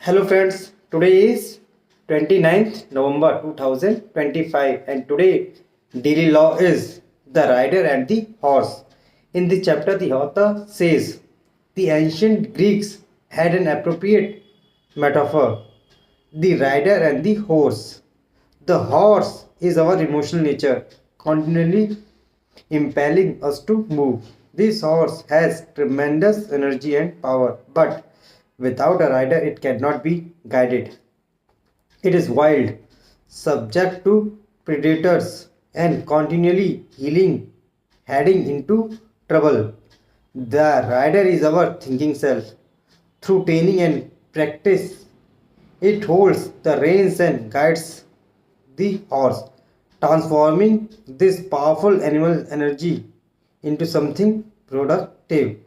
Hello friends, today is 29th November 2025 and today daily law is the rider and the horse. In the chapter the author says the ancient Greeks had an appropriate metaphor, the rider and the horse. The horse is our emotional nature, continually impelling us to move. This horse has tremendous energy and power, but without a rider, it cannot be guided. It is wild, subject to predators, and continually heading into trouble. The rider is our thinking self. Through training and practice, it holds the reins and guides the horse, transforming this powerful animal energy into something productive.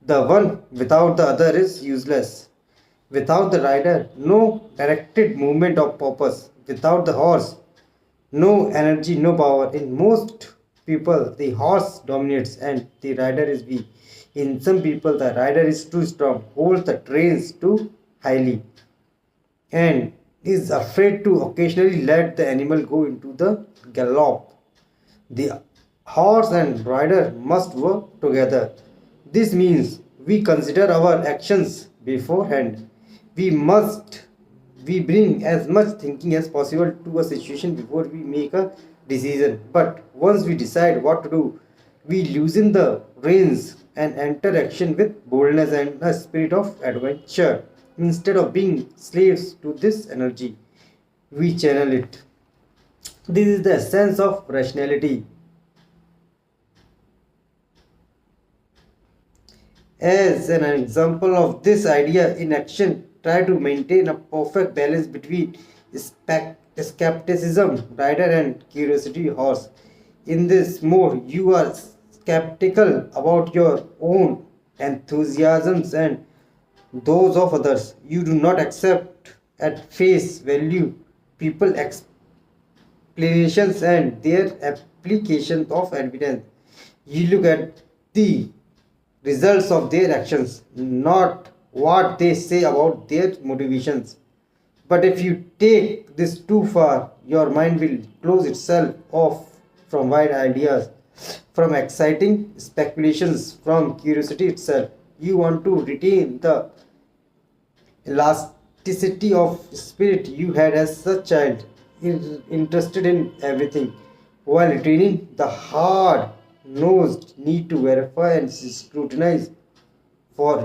The one without the other is useless. Without the rider, no directed movement of purpose. Without the horse, no energy, no power. In most people, the horse dominates and the rider is weak. In some people, the rider is too strong, holds the reins too highly, and is afraid to occasionally let the animal go into the gallop. The horse and rider must work together. This means we consider our actions beforehand. We must we bring as much thinking as possible to a situation before we make a decision. But once we decide what to do, we loosen the reins and enter action with boldness and a spirit of adventure. Instead of being slaves to this energy, we channel it. This is the essence of rationality. As an example of this idea in action, try to maintain a perfect balance between skepticism, rider, and curiosity, horse. In this mode, you are skeptical about your own enthusiasms and those of others. You do not accept at face value people explanations and their application of evidence. You look at the results of their actions, not what they say about their motivations. But if you take this too far, your mind will close itself off from wide ideas, from exciting speculations, from curiosity itself. You want to retain the elasticity of spirit you had as a child, interested in everything, while retaining the hard nosed need to verify and scrutinize for